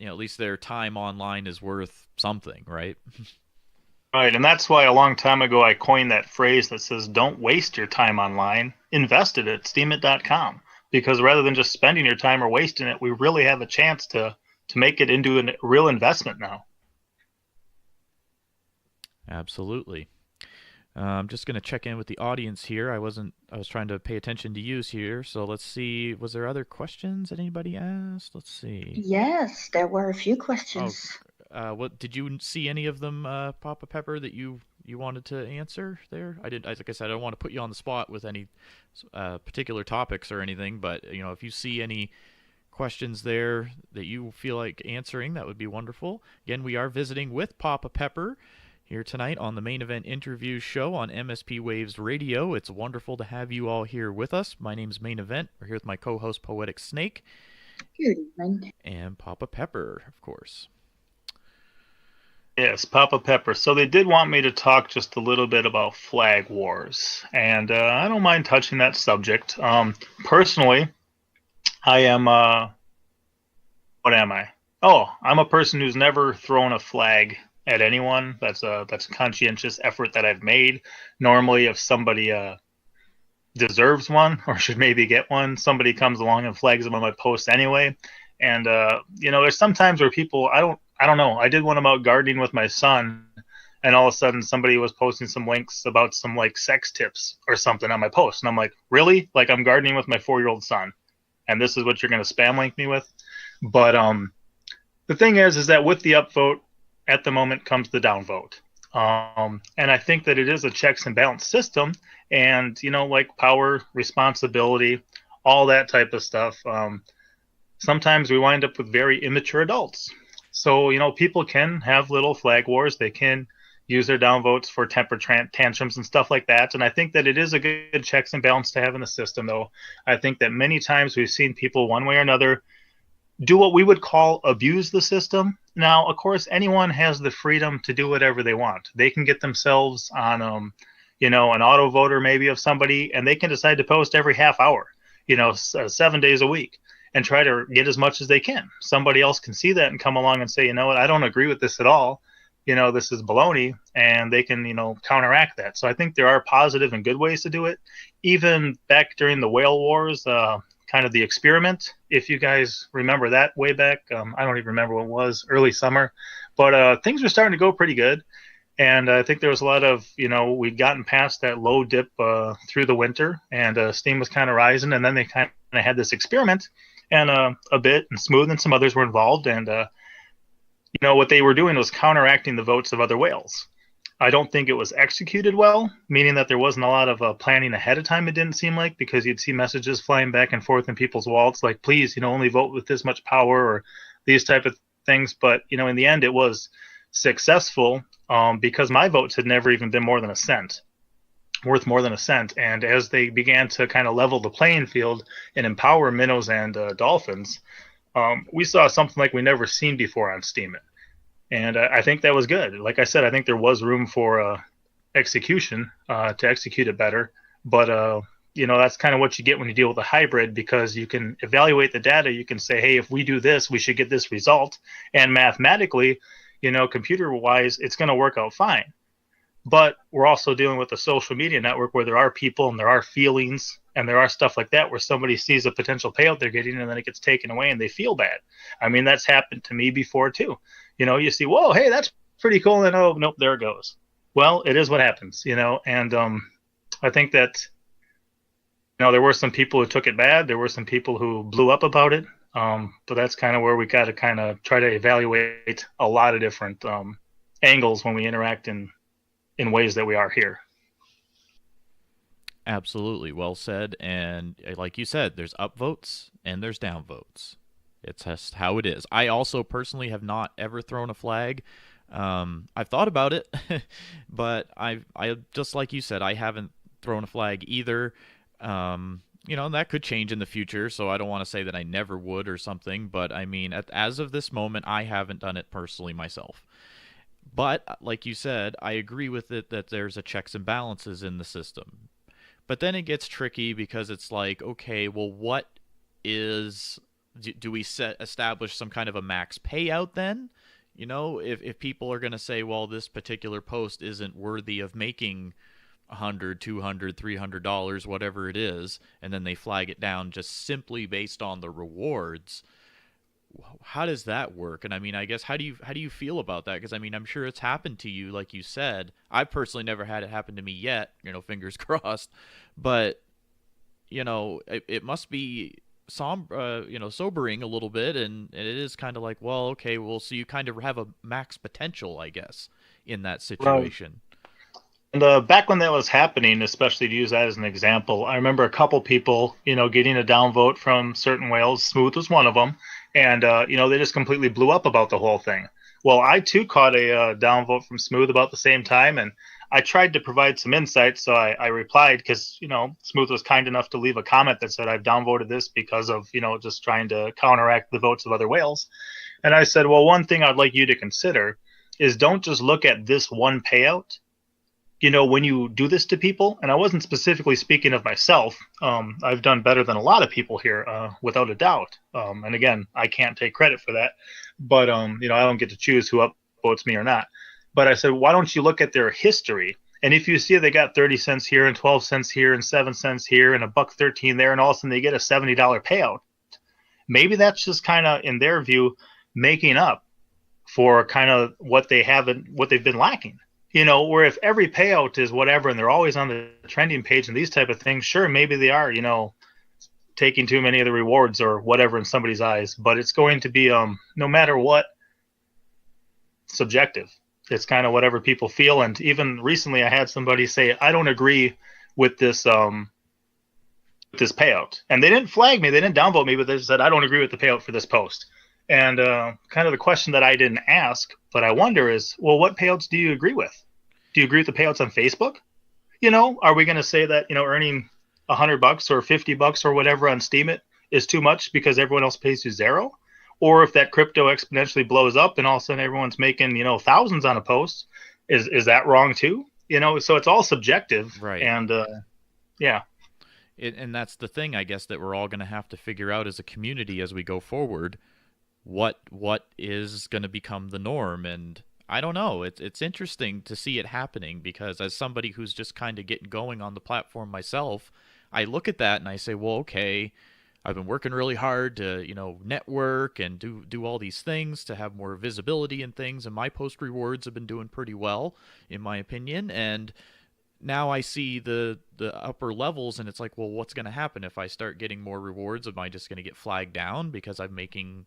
at least their time online is worth something, right? Right, and that's why a long time ago I coined that phrase that says, don't waste your time online, invest it at steemit.com. Because rather than just spending your time or wasting it, we really have a chance to make it into a real investment now. Absolutely. I'm just going to check in with the audience here. I was trying to pay attention to you here. So let's see. Was there other questions that anybody asked? Let's see. Yes, there were a few questions. What did you see any of them, Papa Pepper, that you wanted to answer there? I did. Like I said, I don't want to put you on the spot with any particular topics or anything, but if you see any questions there that you feel like answering, that would be wonderful. Again, we are visiting with Papa Pepper here tonight on the Main Event Interviews show on MSP Waves Radio. It's wonderful to have you all here with us. My name's Main Event. We're here with my co-host Poetic Snake. Good evening. And Papa Pepper, of course. Yes, Papa Pepper. So they did want me to talk just a little bit about flag wars, and I don't mind touching that subject. Personally, I am, what am I? Oh, I'm a person who's never thrown a flag at anyone. That's a conscientious effort that I've made. Normally, if somebody deserves one or should maybe get one, somebody comes along and flags them on my post anyway. And there's sometimes where people I don't know. I did one about gardening with my son, and all of a sudden somebody was posting some links about some like sex tips or something on my post, and I'm like, really? Like, I'm gardening with my 4-year-old son, and this is what you're going to spam link me with? But the thing is that with the upvote at the moment comes the downvote. And I think that it is a checks and balance system, and, like power, responsibility, all that type of stuff. Sometimes we wind up with very immature adults. So, people can have little flag wars. They can use their downvotes for temper tantrums and stuff like that. And I think that it is a good checks and balance to have in the system, though. I think that many times we've seen people one way or another do what we would call abuse the system. Now, of course, anyone has the freedom to do whatever they want. They can get themselves on, an auto voter maybe of somebody, and they can decide to post every half hour, 7 days a week, and try to get as much as they can. Somebody else can see that and come along and say, you know what, I don't agree with this at all. This is baloney, and they can, counteract that. So I think there are positive and good ways to do it. Even back during the whale wars, kind of the experiment, if you guys remember that way back. I don't even remember what it was, early summer. But things were starting to go pretty good. And I think there was a lot of, we'd gotten past that low dip through the winter, and Steem was kind of rising. And then they kind of had this experiment, and a bit, and Smooth and some others were involved. And, what they were doing was counteracting the votes of other whales. I don't think it was executed well, meaning that there wasn't a lot of planning ahead of time, it didn't seem like, because you'd see messages flying back and forth in people's wallets like, please, only vote with this much power, or these type of things. But, in the end, it was successful because my votes had never even been more than a cent, worth more than a cent. And as they began to kind of level the playing field and empower minnows and dolphins, we saw something like we never seen before on Steemit. And I think that was good. Like I said, I think there was room for execution to execute it better. But, that's kind of what you get when you deal with a hybrid, because you can evaluate the data. You can say, hey, if we do this, we should get this result. And mathematically, computer-wise, it's going to work out fine. But we're also dealing with a social media network where there are people and there are feelings and there are stuff like that where somebody sees a potential payout they're getting and then it gets taken away and they feel bad. I mean, that's happened to me before too. You see, whoa, hey, that's pretty cool. And then, oh, nope, there it goes. Well, it is what happens, and I think that, there were some people who took it bad. There were some people who blew up about it. But that's kind of where we got to kind of try to evaluate a lot of different angles when we interact in ways that we are here. Absolutely, well said. And like you said, there's upvotes and there's downvotes. It's just how it is. I also personally have not ever thrown a flag. I've thought about it, but I just like you said, I haven't thrown a flag either. That could change in the future, so I don't want to say that I never would or something. But I mean, as of this moment, I haven't done it personally myself. But like you said, I agree with it that there's a checks and balances in the system. But then it gets tricky because it's like, okay, well, what is... Do we establish some kind of a max payout then? If people are going to say, well, this particular post isn't worthy of making $100, $200, $300, whatever it is, and then they flag it down just simply based on the rewards, how does that work? And I mean, I guess, how do you feel about that? Because I mean, I'm sure it's happened to you, like you said. I've personally never had it happen to me yet, fingers crossed. But it must be sobering a little bit, and it is kind of like, well, okay, well, so you kind of have a max potential, I guess, in that situation. And back when that was happening, especially to use that as an example, I remember a couple people, getting a downvote from certain whales. Smooth was one of them, and they just completely blew up about the whole thing. Well, I too caught a downvote from Smooth about the same time, and I tried to provide some insight. So I replied because, you know, Smooth was kind enough to leave a comment that said I've downvoted this because of, you know, just trying to counteract the votes of other whales. And I said, well, one thing I'd like you to consider is don't just look at this one payout. You know, when you do this to people, and I wasn't specifically speaking of myself, I've done better than a lot of people here, without a doubt. And again, I can't take credit for that, but you know, I don't get to choose who upvotes me or not. But I said, why don't you look at their history? And if you see they got 30 cents here and 12 cents here and 7 cents here and $1.13 there, and all of a sudden they get a $70 payout, maybe that's just kind of, in their view, making up for kind of what they haven't, what they've been lacking. You know, where if every payout is whatever and they're always on the trending page and these type of things, sure, maybe they are, you know, taking too many of the rewards or whatever in somebody's eyes, but it's going to be, no matter what, subjective. It's kind of whatever people feel. And even recently I had somebody say, I don't agree with this payout. And they didn't flag me, they didn't downvote me, but they said, I don't agree with the payout for this post. And kind of the question that I didn't ask, but I wonder is, well, what payouts do you agree with? Do you agree with the payouts on Facebook? You know, are we going to say that, you know, earning $100 or $50 or whatever on Steemit is too much because everyone else pays you zero? Or if that crypto exponentially blows up and all of a sudden everyone's making, you know, thousands on a post, is that wrong too? You know, so it's all subjective. Right. And yeah. And that's the thing, I guess, that we're all going to have to figure out as a community as we go forward. What is going to become the norm? And I don't know. It's interesting to see it happening because as somebody who's just kind of getting going on the platform myself, I look at that and I say, well, okay, I've been working really hard to, you know, network and do all these things to have more visibility and things, and my post rewards have been doing pretty well, in my opinion. And now I see the upper levels, and it's like, well, what's going to happen if I start getting more rewards? Am I just going to get flagged down because I'm making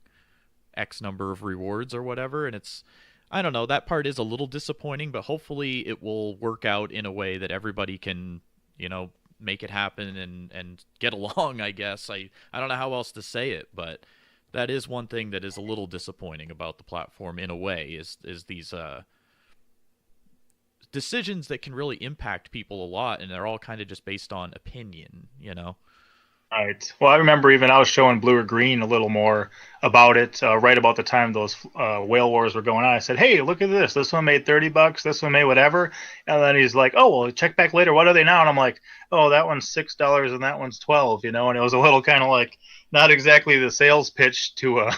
X number of rewards or whatever? And it's, I don't know, that part is a little disappointing, but hopefully it will work out in a way that everybody can, you know, make it happen and get along, I guess. I don't know how else to say it, but that is one thing that is a little disappointing about the platform in a way, is these decisions that can really impact people a lot, and they're all kind of just based on opinion, you know? Right. Well, I remember even I was showing Blue or Green a little more about it right about the time those whale wars were going on. I said, hey, look at this. This one made $30. This one made whatever. And then he's like, oh, well, check back later. What are they now? And I'm like, oh, that one's $6 and that one's $12, you know? And it was a little kind of like not exactly the sales pitch to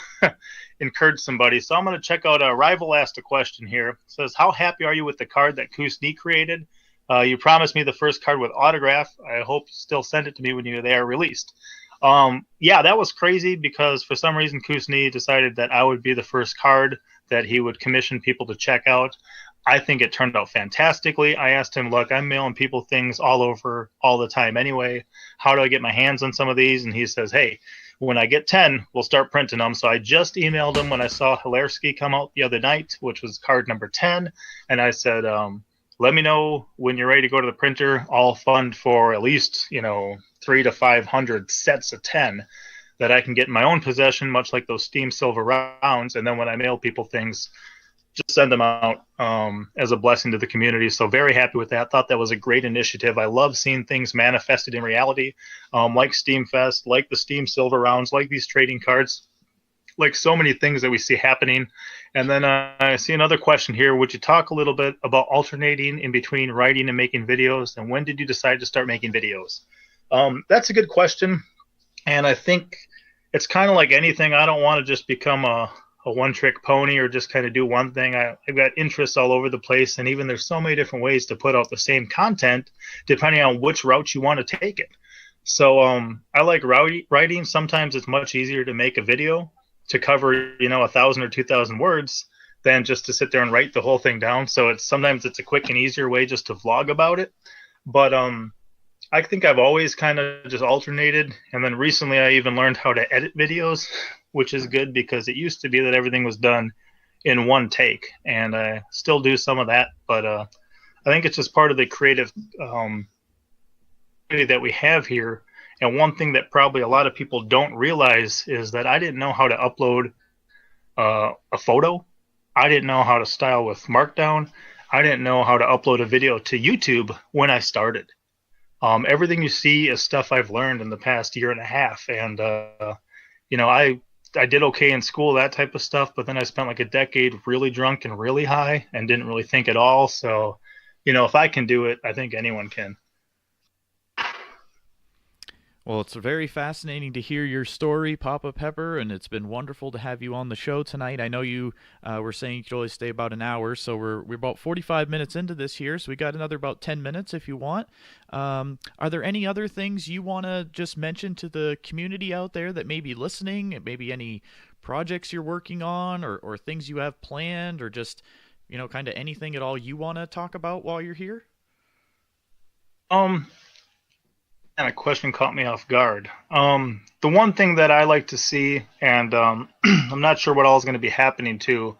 encourage somebody. So I'm going to check out Rival asked a question here. It says, how happy are you with the card that Kusni created? You promised me the first card with autograph. I hope you still send it to me when they are released. Yeah, that was crazy because for some reason Kusni decided that I would be the first card that he would commission people to check out. I think it turned out fantastically. I asked him, look, I'm mailing people things all over all the time anyway. How do I get my hands on some of these? And he says, hey, when I get 10, we'll start printing them. So I just emailed him when I saw Hilarski come out the other night, which was card number 10. And I said, let me know when you're ready to go to the printer. I'll fund for at least, you know, 300 to 500 sets of 10 that I can get in my own possession, much like those Steem silver rounds. And then when I mail people things, just send them out as a blessing to the community. So very happy with that. Thought that was a great initiative. I love seeing things manifested in reality, like Steam Fest, like the Steem silver rounds, like these trading cards, like so many things that we see happening. And then I see another question here. Would you talk a little bit about alternating in between writing and making videos? And when did you decide to start making videos? That's a good question. And I think it's kind of like anything. I don't want to just become a one-trick pony or just kind of do one thing. I've got interests all over the place. And even there's so many different ways to put out the same content depending on which route you want to take it. So I like writing. Sometimes it's much easier to make a video to cover, you know, 1,000 or 2,000 words than just to sit there and write the whole thing down. So sometimes it's a quick and easier way just to vlog about it. But I think I've always kind of just alternated. And then recently I even learned how to edit videos, which is good because it used to be that everything was done in one take. And I still do some of that. But I think it's just part of the creative that we have here. And one thing that probably a lot of people don't realize is that I didn't know how to upload a photo I didn't know how to style with Markdown. I didn't know how to upload a video to YouTube when I started. Everything you see is stuff I've learned in the past year and a half, and I did okay in school, that type of stuff, but then I spent like a decade really drunk and really high and didn't really think at all. So, if I can do it, I think anyone can. Well, it's very fascinating to hear your story, Papa Pepper, and it's been wonderful to have you on the show tonight. I know you were saying you could only stay about an hour, so we're about 45 minutes into this here, so we got another about 10 minutes if you want. Are there any other things you want to just mention to the community out there that may be listening? Maybe any projects you're working on, or things you have planned, or just kind of anything at all you want to talk about while you're here? Um, and a question caught me off guard. The one thing that I like to see, and I'm not sure what all is going to be happening too,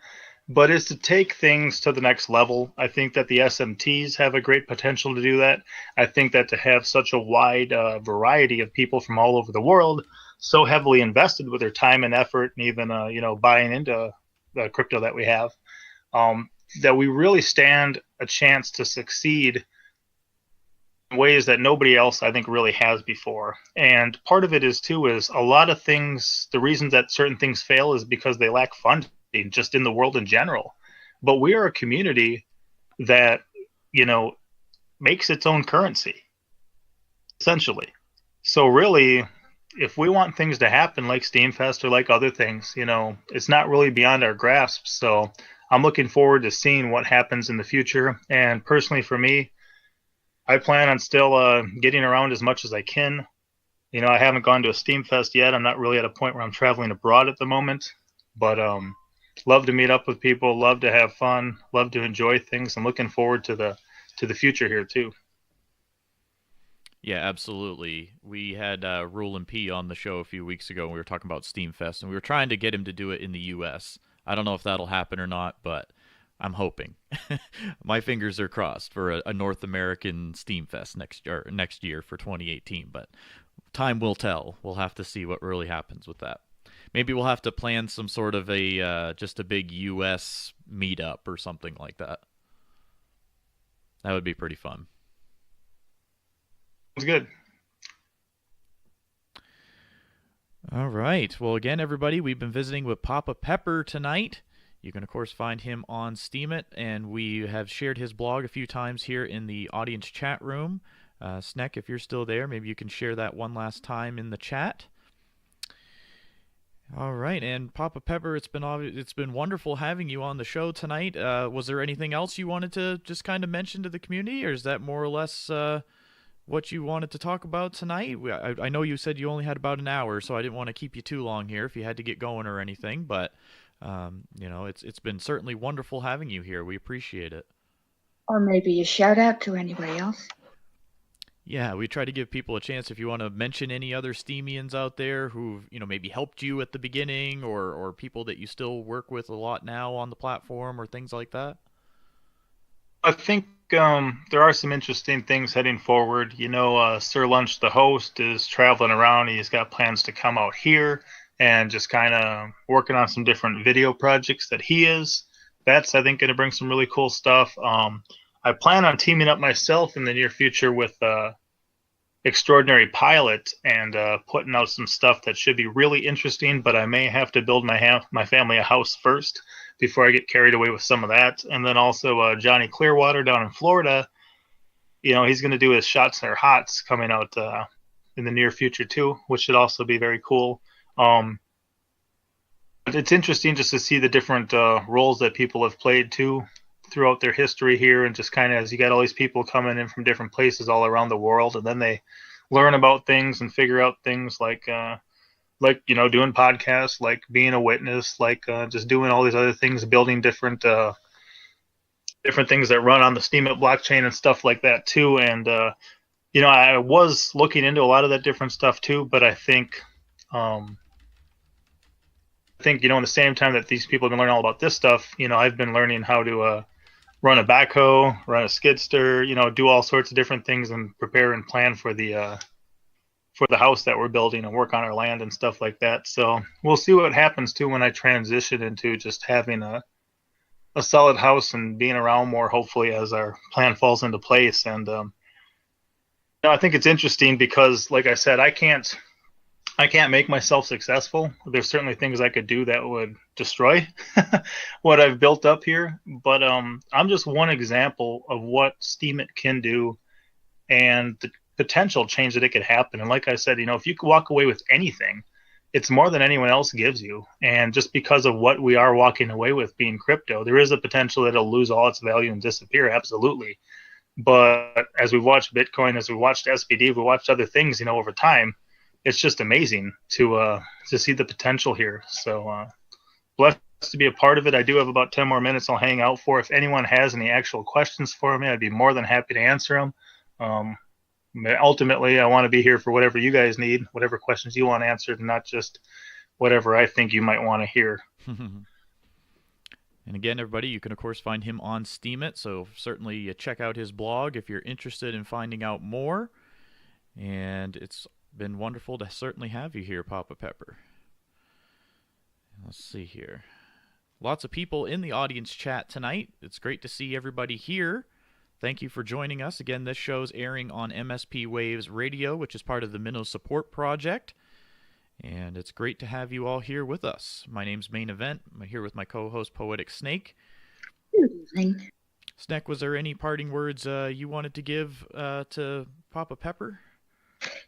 but is to take things to the next level. I think that the SMTs have a great potential to do that. I think that to have such a wide variety of people from all over the world so heavily invested with their time and effort, and even buying into the crypto that we have, that we really stand a chance to succeed ways that nobody else I think really has before. And part of it is too is a lot of things, the reason that certain things fail is because they lack funding just in the world in general. But we are a community that, makes its own currency essentially. So really, if we want things to happen like Steamfest or like other things, it's not really beyond our grasp. So I'm looking forward to seeing what happens in the future. And personally for me, I plan on still getting around as much as I can. I haven't gone to a Steamfest yet. I'm not really at a point where I'm traveling abroad at the moment, but love to meet up with people, love to have fun, love to enjoy things. I'm looking forward to the future here too. Yeah, absolutely. We had Rule and P on the show a few weeks ago, and we were talking about Steamfest, and we were trying to get him to do it in the U.S. I don't know if that'll happen or not, but I'm hoping. My fingers are crossed for a North American Steamfest next year for 2018, but time will tell. We'll have to see what really happens with that. Maybe we'll have to plan some sort of a just a big U.S. meetup or something like that. That would be pretty fun. It's good. All right. Well, again, everybody, we've been visiting with Papa Pepper tonight. You can, of course, find him on Steemit, and we have shared his blog a few times here in the audience chat room. Sneck, if you're still there, maybe you can share that one last time in the chat. All right, and Papa Pepper, it's been wonderful having you on the show tonight. Was there anything else you wanted to just kind of mention to the community, or is that more or less what you wanted to talk about tonight? I know you said you only had about an hour, so I didn't want to keep you too long here if you had to get going or anything, but it's been certainly wonderful having you here. We appreciate it. Or maybe a shout out to anybody else. Yeah, we try to give people a chance if you want to mention any other Steemians out there who've, maybe helped you at the beginning or people that you still work with a lot now on the platform or things like that. I think there are some interesting things heading forward. Sir Lunch, the host, is traveling around. He's got plans to come out here and just kind of working on some different video projects that he is. That's, I think, going to bring some really cool stuff. I plan on teaming up myself in the near future with Extraordinary Pilot and putting out some stuff that should be really interesting, but I may have to build my family a house first before I get carried away with some of that. And then also Johnny Clearwater down in Florida, he's going to do his Shots and Hots coming out in the near future too, which should also be very cool. But it's interesting just to see the different roles that people have played too throughout their history here, and just kind of as you got all these people coming in from different places all around the world, and then they learn about things and figure out things like doing podcasts, like being a witness, like just doing all these other things, building different things that run on the Steemit blockchain and stuff like that too. And I was looking into a lot of that different stuff too, but I think in the same time that these people can learn all about this stuff, I've been learning how to run a backhoe, run a skid steer, do all sorts of different things and prepare and plan for the house that we're building and work on our land and stuff like that. So we'll see what happens too when I transition into just having a solid house and being around more, hopefully, as our plan falls into place. And I think it's interesting because, like I said, I can't make myself successful. There's certainly things I could do that would destroy what I've built up here. But I'm just one example of what Steemit can do and the potential change that it could happen. And like I said, if you could walk away with anything, it's more than anyone else gives you. And just because of what we are walking away with being crypto, there is a potential that it'll lose all its value and disappear. Absolutely. But as we've watched Bitcoin, as we watched SPD, we watched other things, over time, it's just amazing to see the potential here. So blessed to be a part of it. I do have about 10 more minutes I'll hang out for. If anyone has any actual questions for me, I'd be more than happy to answer them. Ultimately, I want to be here for whatever you guys need, whatever questions you want answered, and not just whatever I think you might want to hear. And again, everybody, you can, of course, find him on Steemit, so certainly check out his blog if you're interested in finding out more. And it's been wonderful to certainly have you here, Papa Pepper. Let's see here. Lots of people in the audience chat tonight. It's great to see everybody here. Thank you for joining us. Again, this show's airing on MSP Waves Radio, which is part of the Minnow Support Project. And it's great to have you all here with us. My name's Main Event. I'm here with my co-host, Poetic Snake. Good evening. Snake, was there any parting words you wanted to give to Papa Pepper?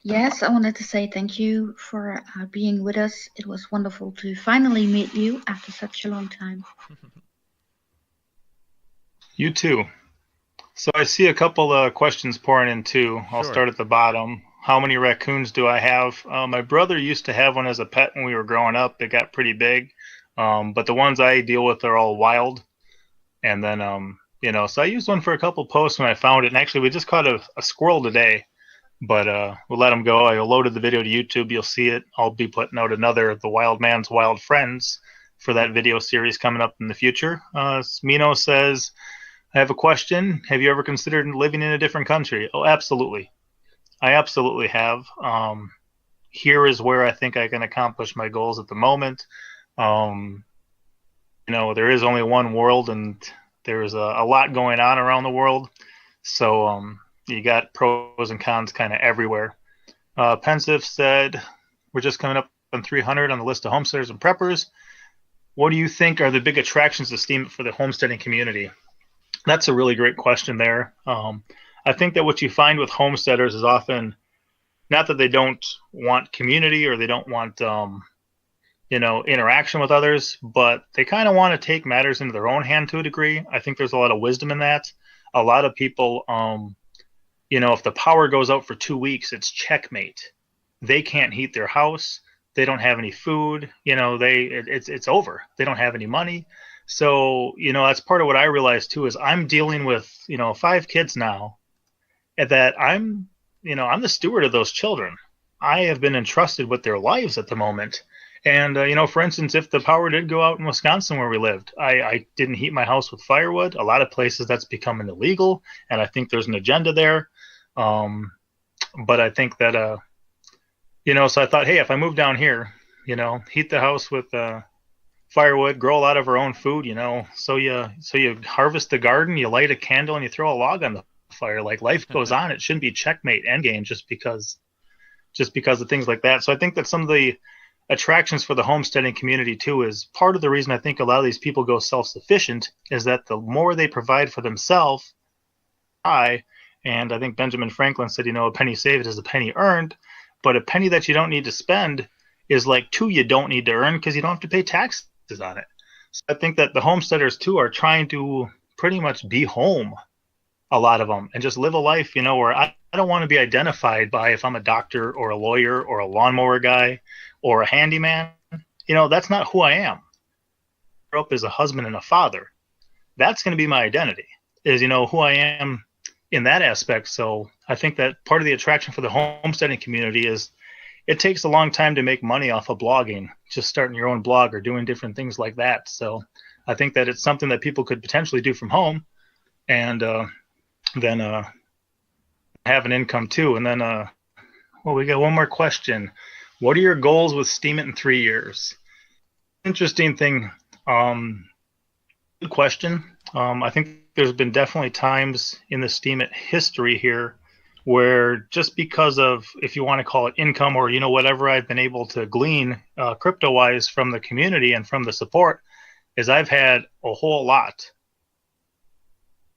Yes, I wanted to say thank you for being with us. It was wonderful to finally meet you after such a long time. You too. So I see a couple of questions pouring in too. I'll start at the bottom. How many raccoons do I have? My brother used to have one as a pet when we were growing up. It got pretty big. But the ones I deal with are all wild. And then, so I used one for a couple posts when I found it. And actually, we just caught a squirrel today. But we'll let him go. I loaded the video to YouTube. You'll see it. I'll be putting out another The Wild Man's Wild Friends for that video series coming up in the future. Mino says, I have a question. Have you ever considered living in a different country? Oh, absolutely. I absolutely have. Here is where I think I can accomplish my goals at the moment. There is only one world, and there's a lot going on around the world. So you got pros and cons kind of everywhere. Pensive said, we're just coming up on 300 on the list of homesteaders and preppers. What do you think are the big attractions to Steem for the homesteading community? That's a really great question there. I think that what you find with homesteaders is often not that they don't want community or they don't want, interaction with others, but they kind of want to take matters into their own hand to a degree. I think there's a lot of wisdom in that. A lot of people, if the power goes out for 2 weeks, it's checkmate. They can't heat their house. They don't have any food. It's over. They don't have any money. So, that's part of what I realized too, is I'm dealing with, 5 kids now, and that I'm the steward of those children. I have been entrusted with their lives at the moment. And, for instance, if the power did go out in Wisconsin where we lived, I didn't heat my house with firewood. A lot of places that's becoming illegal, and I think there's an agenda there. But I think that, so I thought, hey, if I move down here, heat the house with firewood, grow a lot of our own food, so you harvest the garden, you light a candle, and you throw a log on the fire. Like, life goes on. It shouldn't be checkmate endgame just because of things like that. So I think that some of the attractions for the homesteading community too is part of the reason I think a lot of these people go self-sufficient is that the more they provide for themselves, and I think Benjamin Franklin said, a penny saved is a penny earned, but a penny that you don't need to spend is like 2 you don't need to earn because you don't have to pay taxes on it. So I think that the homesteaders too are trying to pretty much be home, a lot of them, and just live a life, where I don't want to be identified by if I'm a doctor or a lawyer or a lawnmower guy or a handyman. That's not who I am. I grew up as a husband and a father. That's going to be my identity, is, who I am in that aspect. So I think that part of the attraction for the homesteading community is it takes a long time to make money off of blogging, just starting your own blog or doing different things like that. So I think that it's something that people could potentially do from home and then have an income too. And then, we got one more question. What are your goals with Steemit in 3 years? Interesting thing. Good question. I think there's been definitely times in the Steemit history here where just because of, if you want to call it income or whatever I've been able to glean crypto wise from the community and from the support, is I've had a whole lot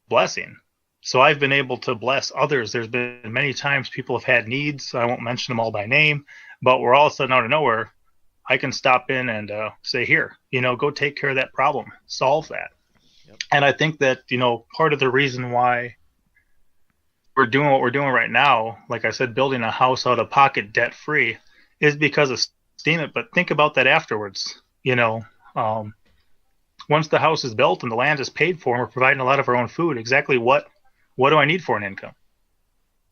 blessing. So I've been able to bless others. There's been many times people have had needs. I won't mention them all by name, but we're all of a sudden out of nowhere. I can stop in and say, here, go take care of that problem, solve that. Yep. And I think that, part of the reason why we're doing what we're doing right now, like I said, building a house out of pocket debt free, is because of Steemit. But think about that afterwards. Once the house is built and the land is paid for and we're providing a lot of our own food, exactly what do I need for an income?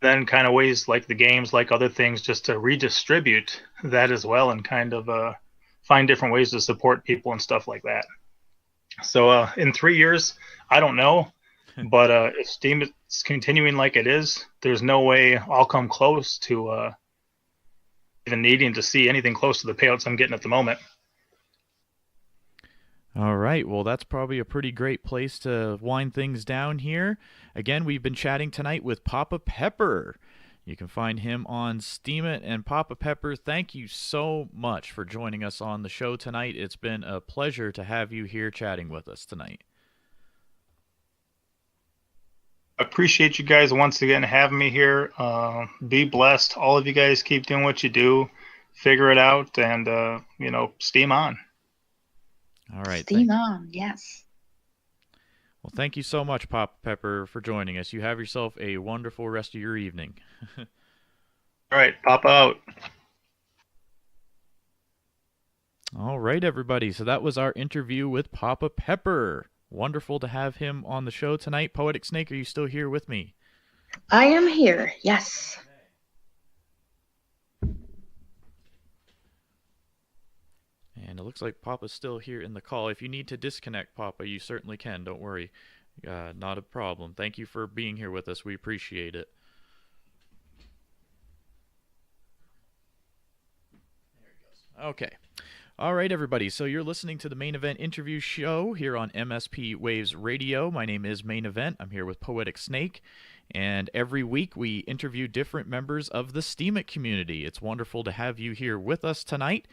Then kind of ways like the games, like other things, just to redistribute that as well and kind of find different ways to support people and stuff like that. So in 3 years, I don't know, but if Steem is continuing like it is, there's no way I'll come close to even needing to see anything close to the payouts I'm getting at the moment. All right, well, that's probably a pretty great place to wind things down here. Again, we've been chatting tonight with Papa Pepper. You can find him on Steemit. And Papa Pepper, thank you so much for joining us on the show tonight. It's been a pleasure to have you here chatting with us tonight. I appreciate you guys once again having me here. Be blessed. All of you guys keep doing what you do. Figure it out and, steam on. All right. Steam on, yes. Well, thank you so much, Papa Pepper, for joining us. You have yourself a wonderful rest of your evening. All right, Papa out. All right, everybody. So that was our interview with Papa Pepper. Wonderful to have him on the show tonight. Poetic Snake, are you still here with me? I am here, yes. And it looks like Papa's still here in the call. If you need to disconnect, Papa, you certainly can. Don't worry. Not a problem. Thank you for being here with us. We appreciate it. There he goes. Okay. All right, everybody. So you're listening to the Main Event interview show here on MSP Waves Radio. My name is Main Event. I'm here with Poetic Snake. And every week we interview different members of the Steemit community. It's wonderful to have you here with us tonight.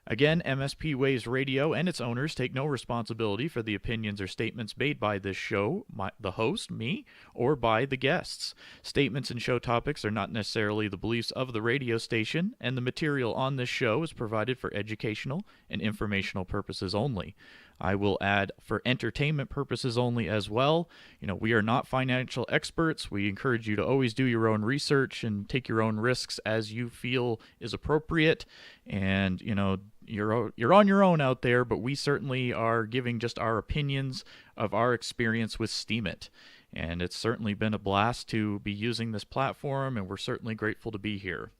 Again, MSP Waves Radio and its owners take no responsibility for the opinions or statements made by this show, the host, me, or by the guests. Statements and show topics are not necessarily the beliefs of the radio station, and the material on this show is provided for educational and informational purposes only. I will add for entertainment purposes only as well. We are not financial experts. We encourage you to always do your own research and take your own risks as you feel is appropriate. And, you're on your own out there, but we certainly are giving just our opinions of our experience with Steemit. And it's certainly been a blast to be using this platform, and we're certainly grateful to be here.